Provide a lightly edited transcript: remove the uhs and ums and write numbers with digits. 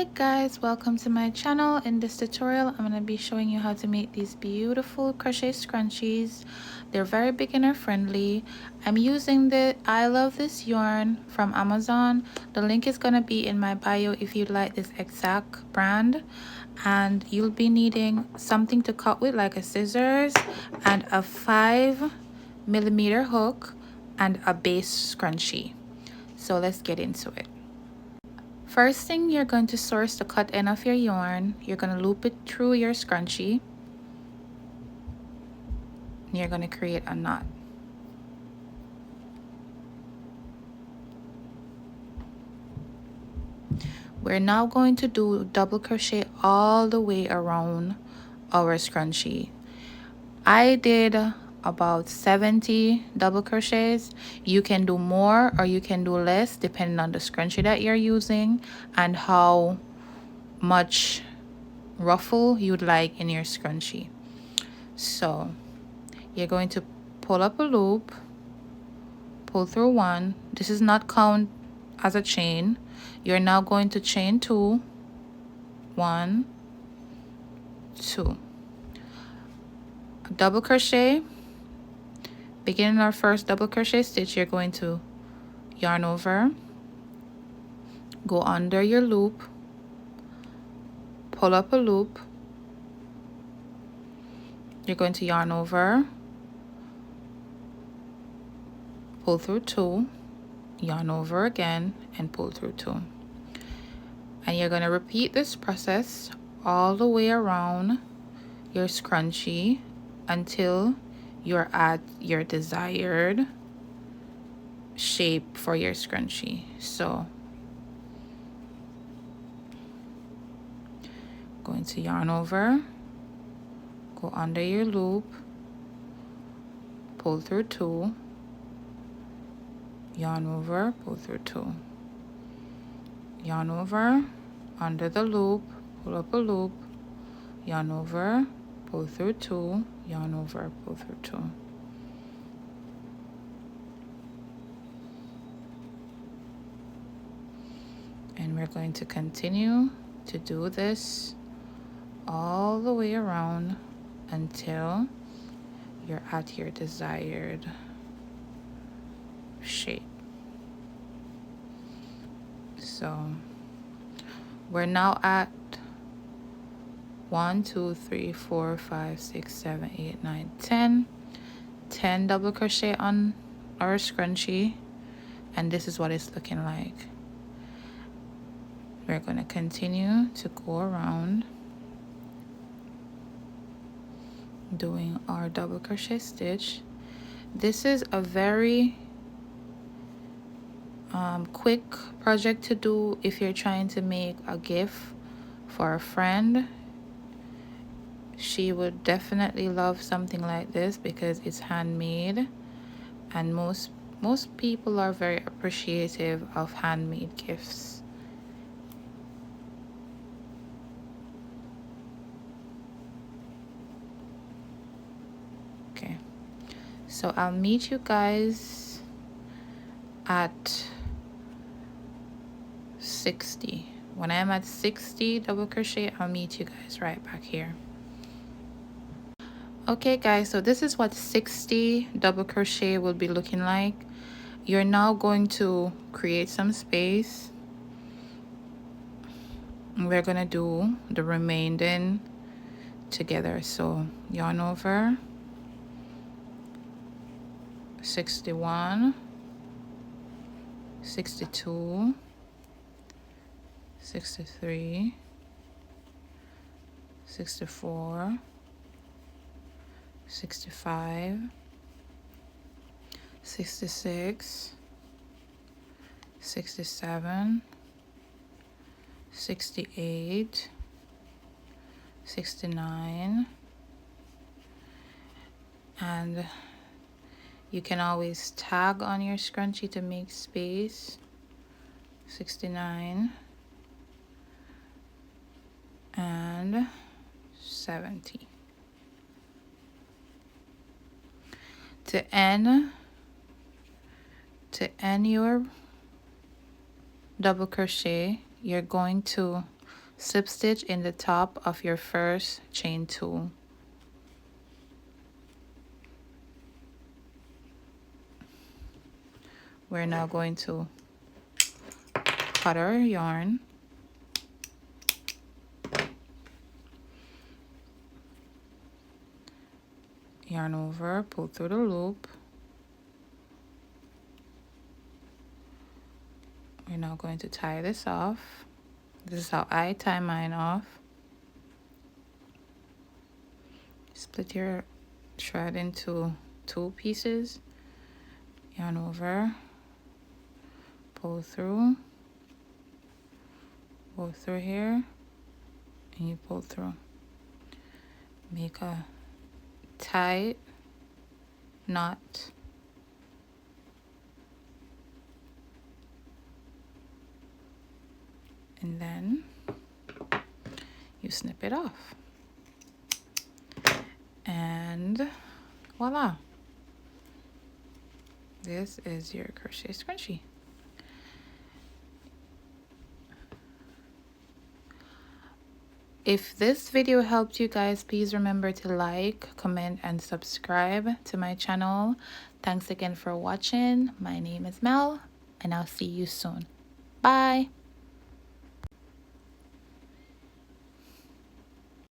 Hi guys, welcome to my channel. In this tutorial I'm going to be showing you how to make these beautiful crochet scrunchies. They're very beginner friendly. I'm using the I Love This yarn from Amazon. The link is going to be in my bio if you'd like this exact brand, and you'll be needing something to cut with like a scissors and a 5mm hook and a base scrunchie. So let's get into it. First thing, you're going to source the cut end of your yarn. You're going to loop it through your scrunchie. And you're going to create a knot. We're now going to do double crochet all the way around our scrunchie. I did about 70 double crochets. You can do more or you can do less depending on the scrunchie that you're using and how much ruffle you'd like in your scrunchie. So you're going to pull up a loop, pull through one. This is not count as a chain. You're now going to chain two, 1, 2, double crochet. Beginning our first double crochet stitch, you're going to yarn over, go under your loop, pull up a loop. You're going to yarn over, pull through 2, yarn over again, and pull through 2. And you're going to repeat this process all the way around your scrunchie until you're at your desired shape for your scrunchie. So going to yarn over, go under your loop, pull through 2, yarn over, pull through 2, yarn over, under the loop, pull up a loop, yarn over, pull through 2, yarn over, pull through 2. And we're going to continue to do this all the way around until you're at your desired shape. So we're now at 1, 2, 3, 4, 5, 6, 7, 8, 9, 10 double crochet on our scrunchie, and this is what it's looking like. We're going to continue to go around doing our double crochet stitch. This is a very quick project to do if you're trying to make a gift for a friend. She would definitely love something like this because it's handmade, and most people are very appreciative of handmade gifts. Okay, so I'll meet you guys at 60. When I'm at 60 double crochet, I'll meet you guys right back here. Okay guys, so this is what 60 double crochet will be looking like. You're now going to create some space. We're gonna do the remaining together. So yarn over, 61, 62, 63, 64, 65, 66, 67, 68, 69, and you can always tag on your scrunchie to make space. 69 and 70. To end your double crochet, you're going to slip stitch in the top of your first chain 2. We're now going to cut our yarn, yarn over, pull through the loop. We're now going to tie this off. This is how I tie mine off. Split your thread into 2 pieces, yarn over, pull through, go through here, and you pull through. Make a tight knot, and then you snip it off, and voila, this is your crochet scrunchie. If this video helped you guys, please remember to like, comment, and subscribe to my channel. Thanks again for watching. My name is Mel, and I'll see you soon. Bye.